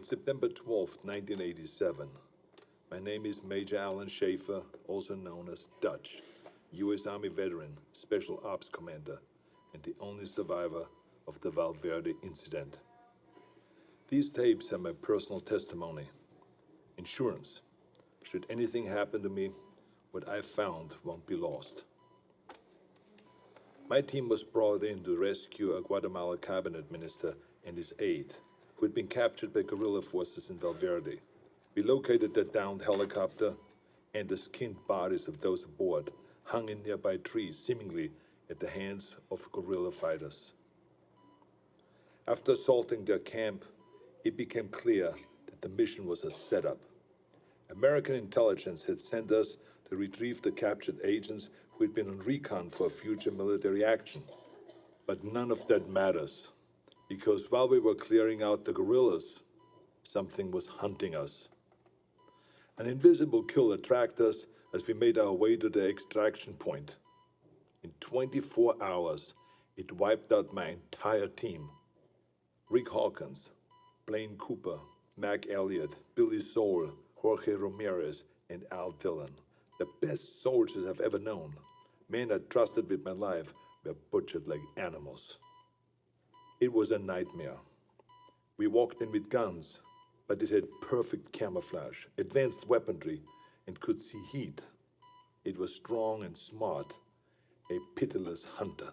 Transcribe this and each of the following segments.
September 12, 1987. My name is Major Alan Schaefer, also known as Dutch, U.S. Army veteran, Special Ops Commander, and the only survivor of the Valverde incident. These tapes are my personal testimony. Insurance. Should anything happen to me, what I found won't be lost. My team was brought in to rescue a Guatemala cabinet minister and his aide, who had been captured by guerrilla forces in Valverde. We located the downed helicopter, and the skinned bodies of those aboard hung in nearby trees, seemingly at the hands of guerrilla fighters. After assaulting their camp, it became clear that the mission was a setup. American intelligence had sent us to retrieve the captured agents who had been on recon for future military action. But none of that matters, because while we were clearing out the guerrillas, something was hunting us. An invisible killer tracked us as we made our way to the extraction point. In 24 hours, it wiped out my entire team. Rick Hawkins, Blaine Cooper, Mac Elliott, Billy Soul, Jorge Ramirez, and Al Dillon. The best soldiers I've ever known. Men I trusted with my life were butchered like animals. It was a nightmare. We walked in with guns, but it had perfect camouflage, advanced weaponry, and could see heat. It was strong and smart, a pitiless hunter.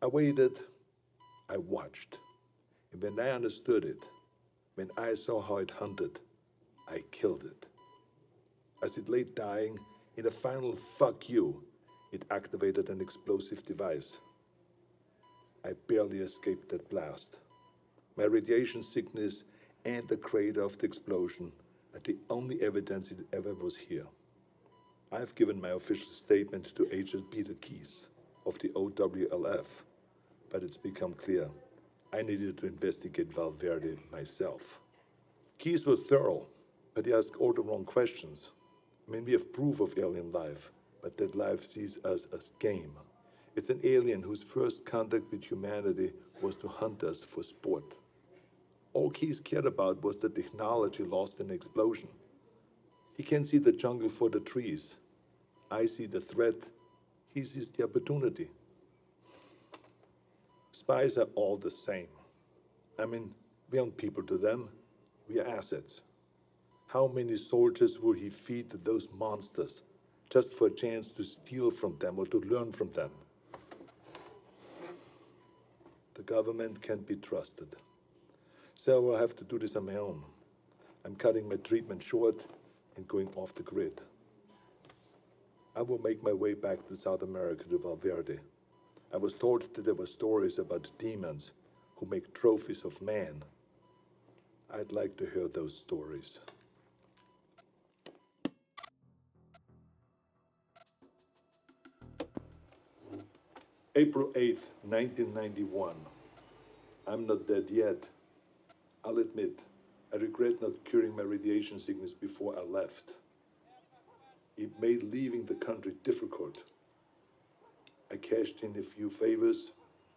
I waited, I watched, and when I understood it, when I saw how it hunted, I killed it. As it lay dying, in a final fuck you, it activated an explosive device. I barely escaped that blast. My radiation sickness and the crater of the explosion are the only evidence it ever was here. I've given my official statement to Agent Peter Keyes of the OWLF, but it's become clear I needed to investigate Valverde myself. Keyes was thorough, but he asked all the wrong questions. I mean, we have proof of alien life, but that life sees us as game. It's an alien whose first contact with humanity was to hunt us for sport. All Keyes cared about was the technology lost in the explosion. He can see the jungle for the trees. I see the threat. He sees the opportunity. Spies are all the same. I mean, we aren't people to them. We are assets. How many soldiers will he feed to those monsters just for a chance to steal from them or to learn from them? The government can't be trusted. So I will have to do this on my own. I'm cutting my treatment short and going off the grid. I will make my way back to South America to Valverde. I was told that there were stories about demons who make trophies of man. I'd like to hear those stories. April 8th, 1991. I'm not dead yet. I'll admit, I regret not curing my radiation sickness before I left. It made leaving the country difficult. I cashed in a few favors,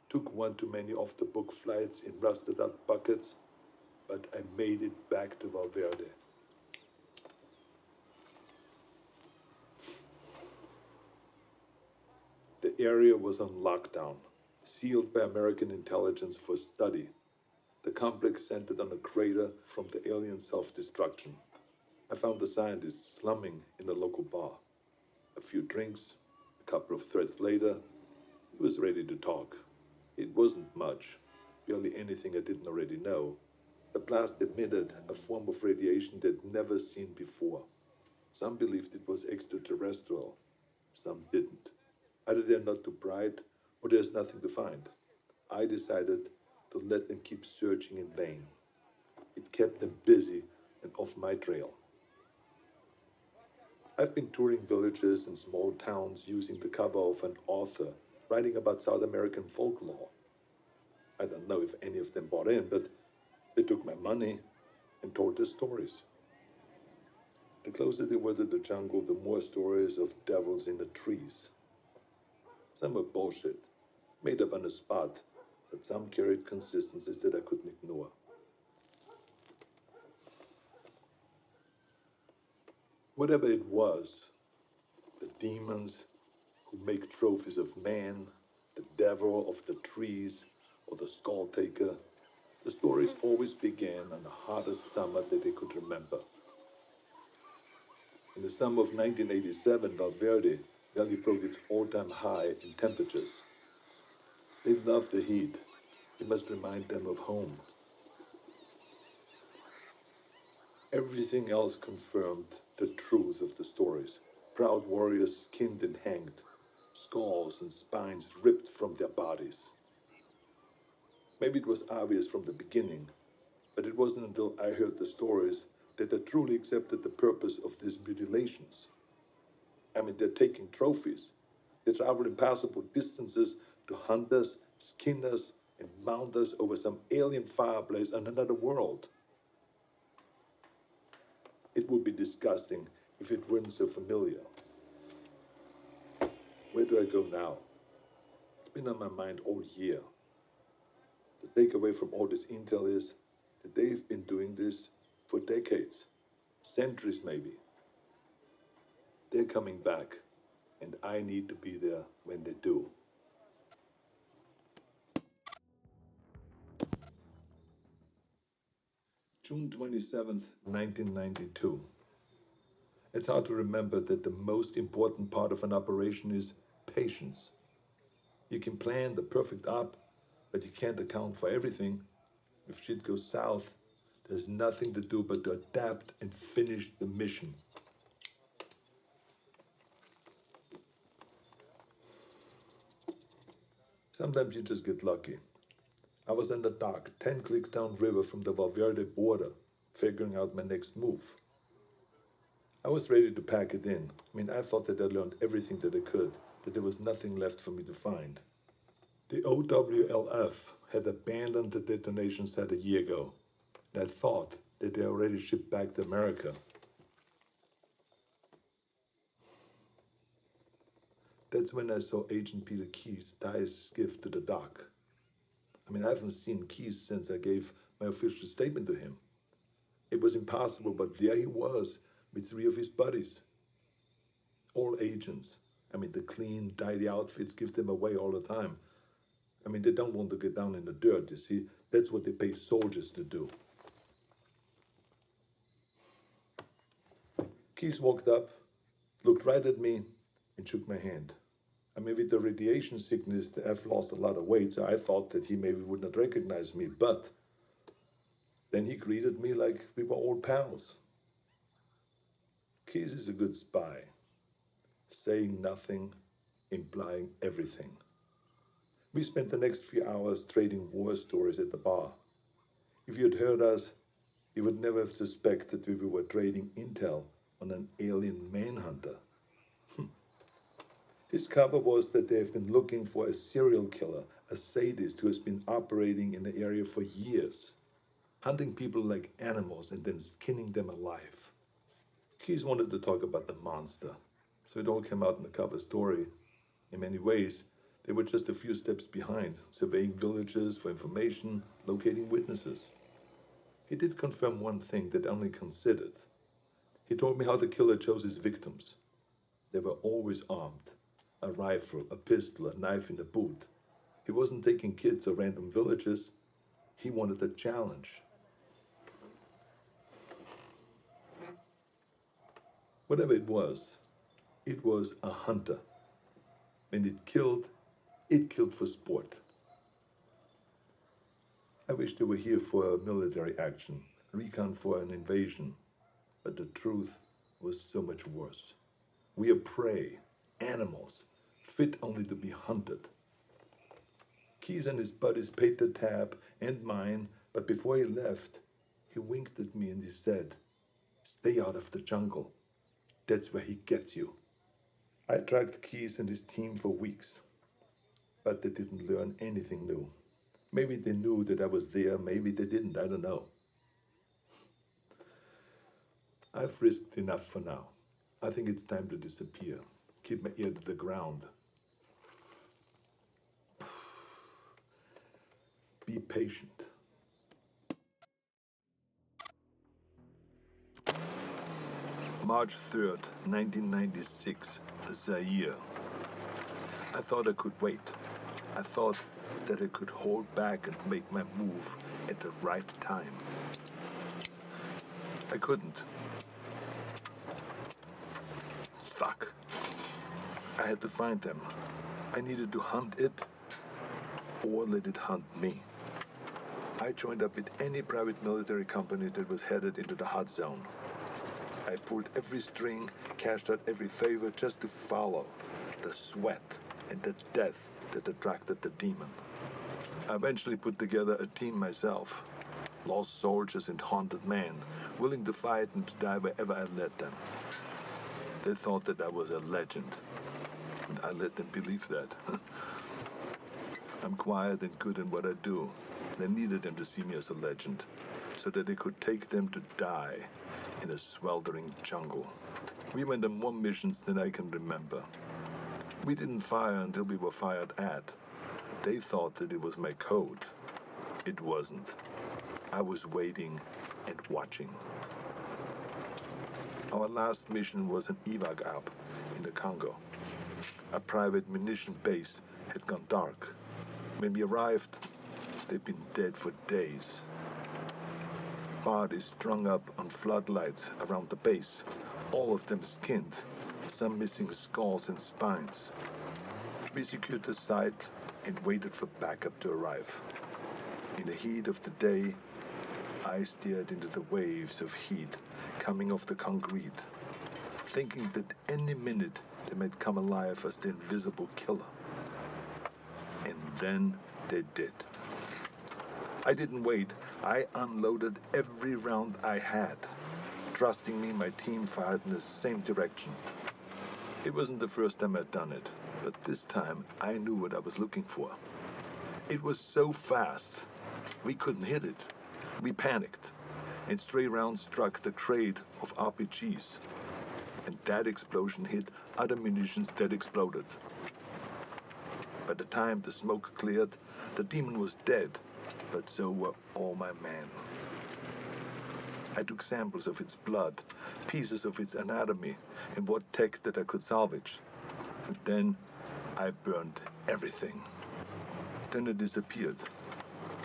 took one too many off-the-book flights in rusted-out buckets, but I made it back to Valverde. The area was on lockdown, sealed by American intelligence for study. The complex centered on a crater from the alien self-destruction. I found the scientist slumming in a local bar. A few drinks, a couple of threads later, he was ready to talk. It wasn't much, barely anything I didn't already know. The blast emitted a form of radiation they'd never seen before. Some believed it was extraterrestrial, some didn't. Either they're not too bright, or there's nothing to find. I decided to let them keep searching in vain. It kept them busy and off my trail. I've been touring villages and small towns using the cover of an author writing about South American folklore. I don't know if any of them bought in, but they took my money and told their stories. The closer they were to the jungle, the more stories of devils in the trees. Some were bullshit, made up on the spot, but some carried consistencies that I couldn't ignore. Whatever it was, the demons who make trophies of man, the devil of the trees, or the skull taker, the stories always began on the hottest summer that they could remember. In the summer of 1987, Valverde Valley broke its all-time high in temperatures. They love the heat. It must remind them of home. Everything else confirmed the truth of the stories. Proud warriors skinned and hanged, skulls and spines ripped from their bodies. Maybe it was obvious from the beginning, but it wasn't until I heard the stories that I truly accepted the purpose of these mutilations. I mean, they're taking trophies. They travel impassable distances to hunt us, skin us, and mount us over some alien fireplace on another world. It would be disgusting if it weren't so familiar. Where do I go now? It's been on my mind all year. The takeaway from all this intel is that they've been doing this for decades, centuries maybe. They're coming back, and I need to be there when they do. June 27th, 1992. It's hard to remember that the most important part of an operation is patience. You can plan the perfect op, but you can't account for everything. If shit goes south, there's nothing to do but to adapt and finish the mission. Sometimes you just get lucky. I was in the dock, 10 clicks downriver from the Valverde border, figuring out my next move. I was ready to pack it in. I mean, I thought that I learned everything that I could, that there was nothing left for me to find. The OWLF had abandoned the detonation site a year ago, and I thought that they already shipped back to America. That's when I saw Agent Peter Keyes tie his skiff to the dock. I mean, I haven't seen Keyes since I gave my official statement to him. It was impossible, but there he was with three of his buddies. All agents. I mean, the clean, tidy outfits give them away all the time. I mean, they don't want to get down in the dirt, you see. That's what they pay soldiers to do. Keyes walked up, looked right at me, and shook my hand. I mean, with the radiation sickness, I've lost a lot of weight, so I thought that he maybe would not recognize me. But then he greeted me like we were old pals. Keyes is a good spy, saying nothing, implying everything. We spent the next few hours trading war stories at the bar. If you'd heard us, you would never have suspected we were trading intel on an alien manhunter. His cover was that they have been looking for a serial killer, a sadist who has been operating in the area for years, hunting people like animals and then skinning them alive. Keyes wanted to talk about the monster, so it all came out in the cover story. In many ways, they were just a few steps behind, surveying villages for information, locating witnesses. He did confirm one thing that I only considered. He told me how the killer chose his victims. They were always armed. A rifle, a pistol, a knife in the boot. He wasn't taking kids or random villages. He wanted a challenge. Whatever it was a hunter. When it killed for sport. I wish they were here for a military action, recon for an invasion. But the truth was so much worse. We are prey, animals, fit only to be hunted. Keyes and his buddies paid the tab and mine, but before he left, he winked at me and he said, "Stay out of the jungle. That's where he gets you." I tracked Keyes and his team for weeks, but they didn't learn anything new. Maybe they knew that I was there, maybe they didn't, I don't know. I've risked enough for now. I think it's time to disappear. Keep my ear to the ground. Be patient. March 3rd, 1996, Zaire. I thought I could wait. I thought that I could hold back and make my move at the right time. I couldn't. Fuck. I had to find them. I needed to hunt it or let it hunt me. I joined up with any private military company that was headed into the hot zone. I pulled every string, cashed out every favor just to follow the sweat and the death that attracted the demon. I eventually put together a team myself. Lost soldiers and haunted men, willing to fight and to die wherever I led them. They thought that I was a legend, and I let them believe that. I'm quiet and good in what I do. They needed them to see me as a legend, so that they could take them to die in a sweltering jungle. We went on more missions than I can remember. We didn't fire until we were fired at. They thought that it was my code. It wasn't. I was waiting and watching. Our last mission was an evac up in the Congo. A private munition base had gone dark. When we arrived, they'd been dead for days. Bodies strung up on floodlights around the base, all of them skinned, some missing skulls and spines. We secured the site and waited for backup to arrive. In the heat of the day, I stared into the waves of heat coming off the concrete, thinking that any minute they might come alive as the invisible killer. And then they did. I didn't wait. I unloaded every round I had. Trusting me, my team fired in the same direction. It wasn't the first time I'd done it, but this time I knew what I was looking for. It was so fast, we couldn't hit it. We panicked, and stray rounds struck the crate of RPGs. And that explosion hit other munitions that exploded. By the time the smoke cleared, the demon was dead, but so were all my men. I took samples of its blood, pieces of its anatomy, and what tech that I could salvage. And then I burned everything. Then it disappeared.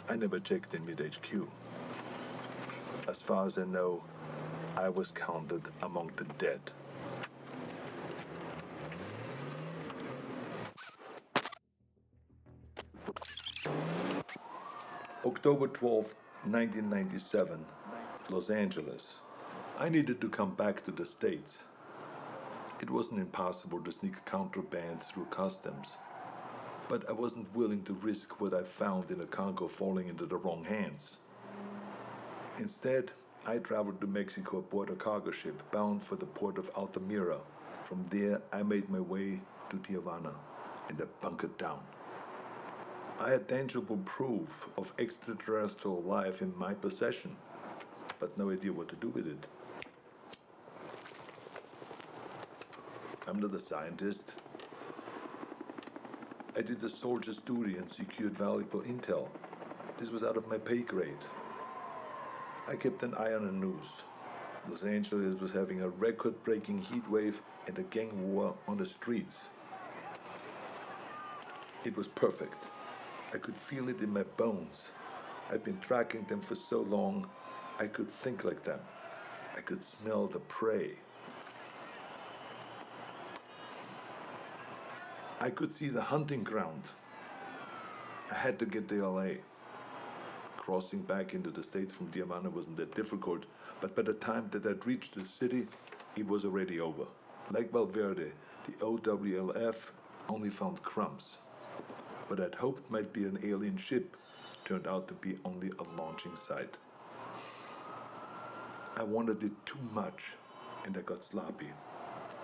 I never checked in mid-HQ. As far as I know, I was counted among the dead. October 12, 1997, Los Angeles. I needed to come back to the States. It wasn't impossible to sneak contraband through customs, but I wasn't willing to risk what I found in the Congo falling into the wrong hands. Instead, I traveled to Mexico aboard a cargo ship bound for the port of Altamira. From there, I made my way to Tijuana, and I bunkered down. I had tangible proof of extraterrestrial life in my possession, but no idea what to do with it. I'm not a scientist. I did a soldier's duty and secured valuable intel. This was out of my pay grade. I kept an eye on the news. Los Angeles was having a record-breaking heat wave and a gang war on the streets. It was perfect. I could feel it in my bones. I'd been tracking them for so long, I could think like them. I could smell the prey. I could see the hunting ground. I had to get to LA. Crossing back into the States from Tijuana wasn't that difficult, but by the time that I'd reached the city, it was already over. Like Valverde, the OWLF only found crumbs. What I'd hoped might be an alien ship turned out to be only a launching site. I wanted it too much, and I got sloppy.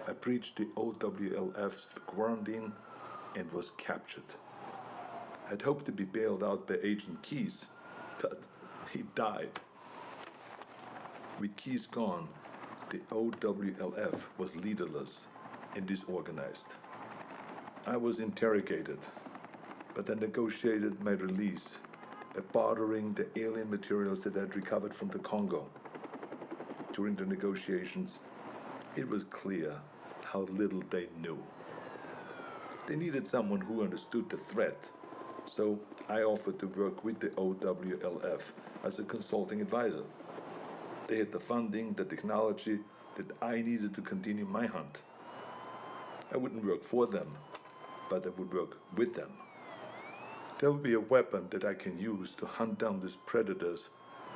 I breached the OWLF's quarantine and was captured. I'd hoped to be bailed out by Agent Keys, but he died. With Keys gone, the OWLF was leaderless and disorganized. I was interrogated, but I negotiated my release by bartering the alien materials that I'd recovered from the Congo. During the negotiations, It was clear how little they knew. They needed someone who understood the threat, so I offered to work with the OWLF as a consulting advisor. They had the funding, the technology that I needed to continue my hunt. I wouldn't work for them, but I would work with them. There will be a weapon that I can use to hunt down these predators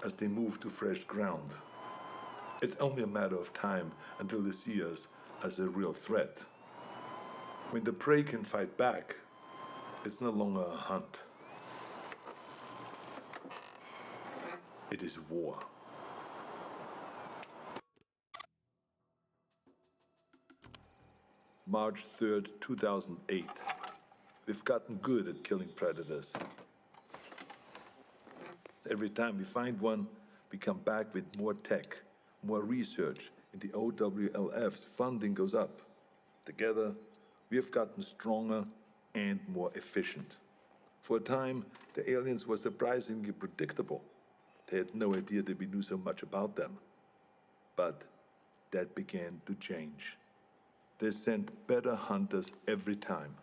as they move to fresh ground. It's only a matter of time until they see us as a real threat. When the prey can fight back, it's no longer a hunt. It is war. March 3rd, 2008. We've gotten good at killing predators. Every time we find one, we come back with more tech, more research, and the OWLF's funding goes up. Together, we have gotten stronger and more efficient. For a time, the aliens were surprisingly predictable. They had no idea that we knew so much about them. But that began to change. They sent better hunters every time.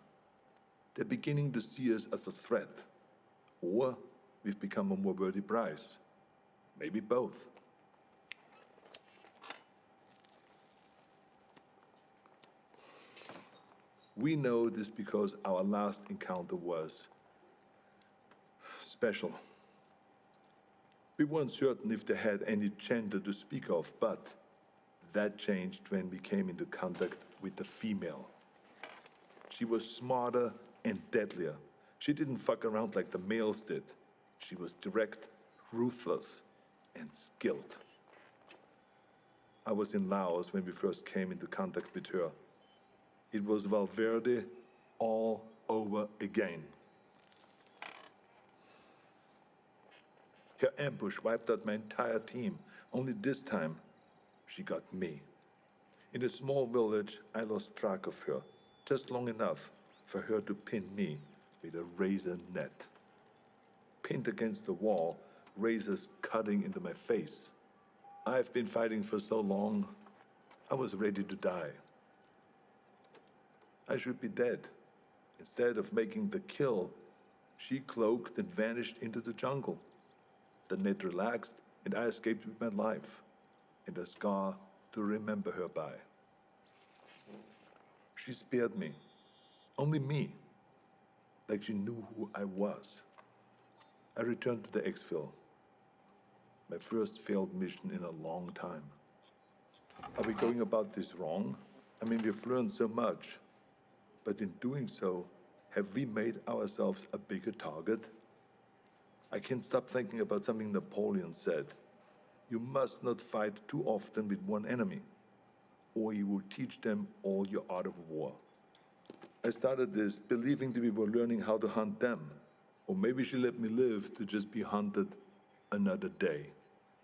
They're beginning to see us as a threat. Or we've become a more worthy prize. Maybe both. We know this because our last encounter was special. We weren't certain if they had any gender to speak of, but that changed when we came into contact with the female. She was smarter and deadlier. She didn't fuck around like the males did. She was direct, ruthless, and skilled. I was in Laos when we first came into contact with her. It was Valverde all over again. Her ambush wiped out my entire team. Only this time, she got me. In a small village, I lost track of her, just long enough for her to pin me with a razor net. Pinned against the wall, razors cutting into my face. I've been fighting for so long, I was ready to die. I should be dead. Instead of making the kill, she cloaked and vanished into the jungle. The net relaxed, and I escaped with my life, and a scar to remember her by. She spared me, only me, like she knew who I was. I returned to the exfil, my first failed mission in a long time. Are we going about this wrong? I mean, we've learned so much, but in doing so, have we made ourselves a bigger target? I can't stop thinking about something Napoleon said. You must not fight too often with one enemy, or you will teach them all your art of war. I started this believing that we were learning how to hunt them, or maybe she let me live to just be hunted another day.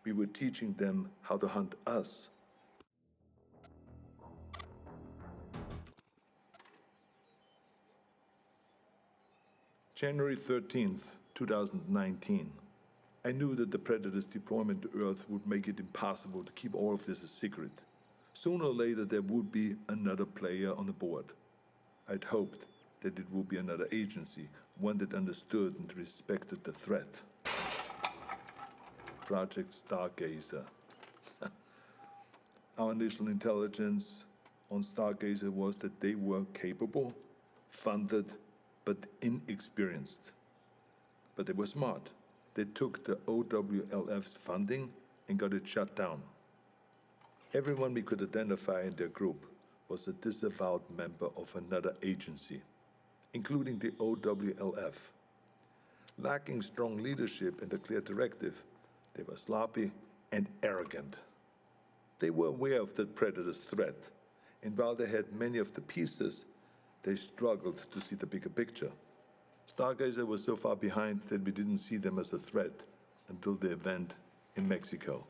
We were teaching them how to hunt us. January 13th, 2019. I knew that the Predator's deployment to Earth would make it impossible to keep all of this a secret. Sooner or later, there would be another player on the board. I'd hoped that it would be another agency, one that understood and respected the threat. Project Stargazer. Our initial intelligence on Stargazer was that they were capable, funded, but inexperienced. But they were smart. They took the OWLF's funding and got it shut down. Everyone we could identify in their group was a disavowed member of another agency, including the OWLF. Lacking strong leadership and a clear directive, they were sloppy and arrogant. They were aware of the Predator's threat, and while they had many of the pieces, they struggled to see the bigger picture. Stargazer was so far behind that we didn't see them as a threat until the event in Mexico.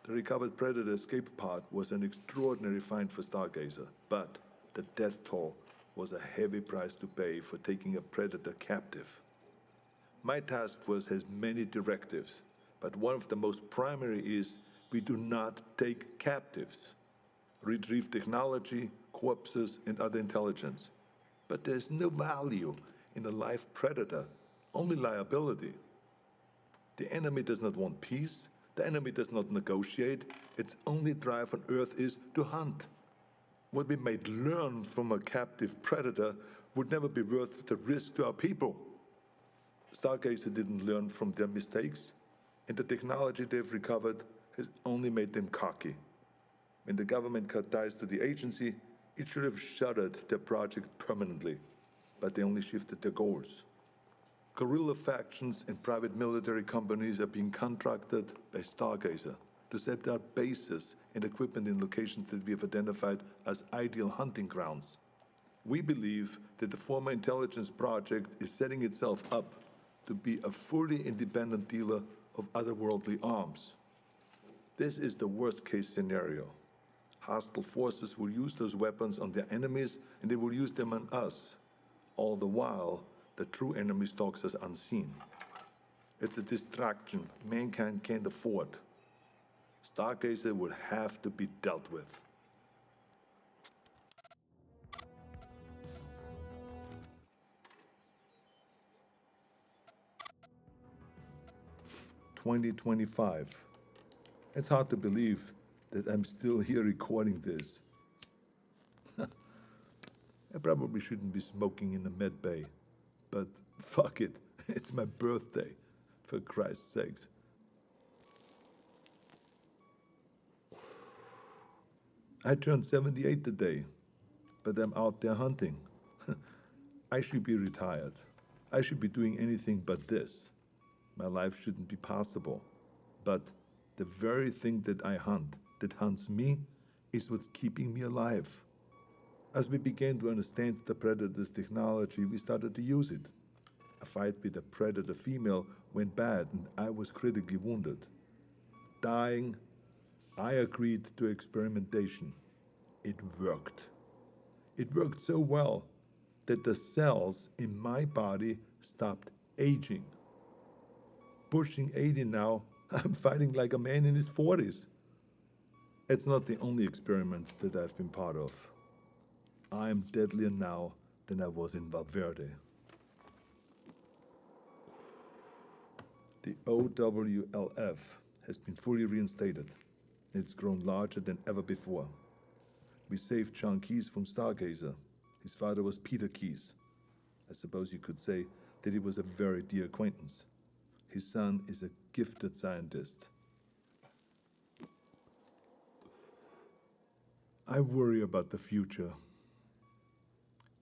The recovered Predator escape pod was an extraordinary find for Stargazer, but the death toll was a heavy price to pay for taking a Predator captive. My task force has many directives, but one of the most primary is we do not take captives. retrieve technology, corpses, and other intelligence. But there's no value in a live predator, only liability. The enemy does not want peace. The enemy does not negotiate. Its only drive on Earth is to hunt. What we might learn from a captive predator would never be worth the risk to our people. Stargazer didn't learn from their mistakes, and the technology they've recovered has only made them cocky. When the government cut ties to the agency, it should have shuttered their project permanently, but they only shifted their goals. Guerrilla factions and private military companies are being contracted by Stargazer to set out bases and equipment in locations that we have identified as ideal hunting grounds. We believe that the former intelligence project is setting itself up to be a fully independent dealer of otherworldly arms. This is the worst-case scenario. Hostile forces will use those weapons on their enemies, and they will use them on us. All the while, the true enemy stalks us unseen. It's a distraction mankind can't afford. Stargazer will have to be dealt with. "2025. It's hard to believe that I'm still here recording this. I probably shouldn't be smoking in the med bay, but fuck it, it's my birthday, for Christ's sakes. I turned 78 today, but I'm out there hunting. I should be retired. I should be doing anything but this. My life shouldn't be possible. But the very thing that I hunt, that hunts me, is what's keeping me alive. As we began to understand the predator's technology, we started to use it. A fight with a predator female went bad, and I was critically wounded. Dying, I agreed to experimentation. It worked. It worked so well that the cells in my body stopped aging. Pushing 80 now, I'm fighting like a man in his 40s. It's not the only experiment that I've been part of. I'm deadlier now than I was in Valverde. The OWLF has been fully reinstated. It's grown larger than ever before. We saved John Keyes from Stargazer. His father was Peter Keyes. I suppose you could say that he was a very dear acquaintance. His son is a gifted scientist. I worry about the future.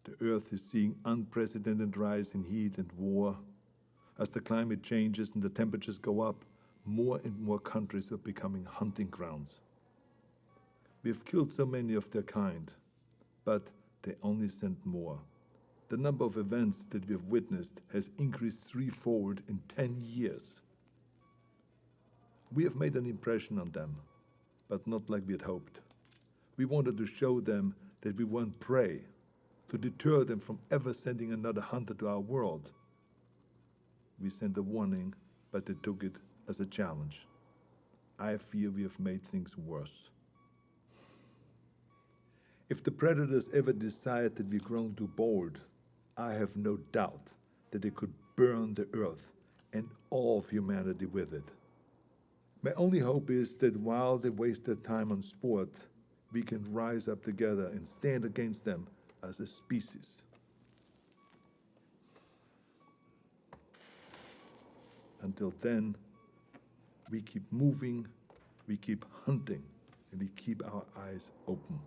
The Earth is seeing unprecedented rise in heat and war. As the climate changes and the temperatures go up, more and more countries are becoming hunting grounds. We have killed so many of their kind, but they only send more. The number of events that we have witnessed has increased threefold in 10 years. We have made an impression on them, but not like we had hoped. We wanted to show them that we weren't prey, to deter them from ever sending another hunter to our world. We sent a warning, but they took it as a challenge. I fear we have made things worse. If the predators ever decide that we've grown too bold, I have no doubt that they could burn the Earth and all of humanity with it. My only hope is that while they waste their time on sport, we can rise up together and stand against them as a species. Until then, we keep moving, we keep hunting, and we keep our eyes open.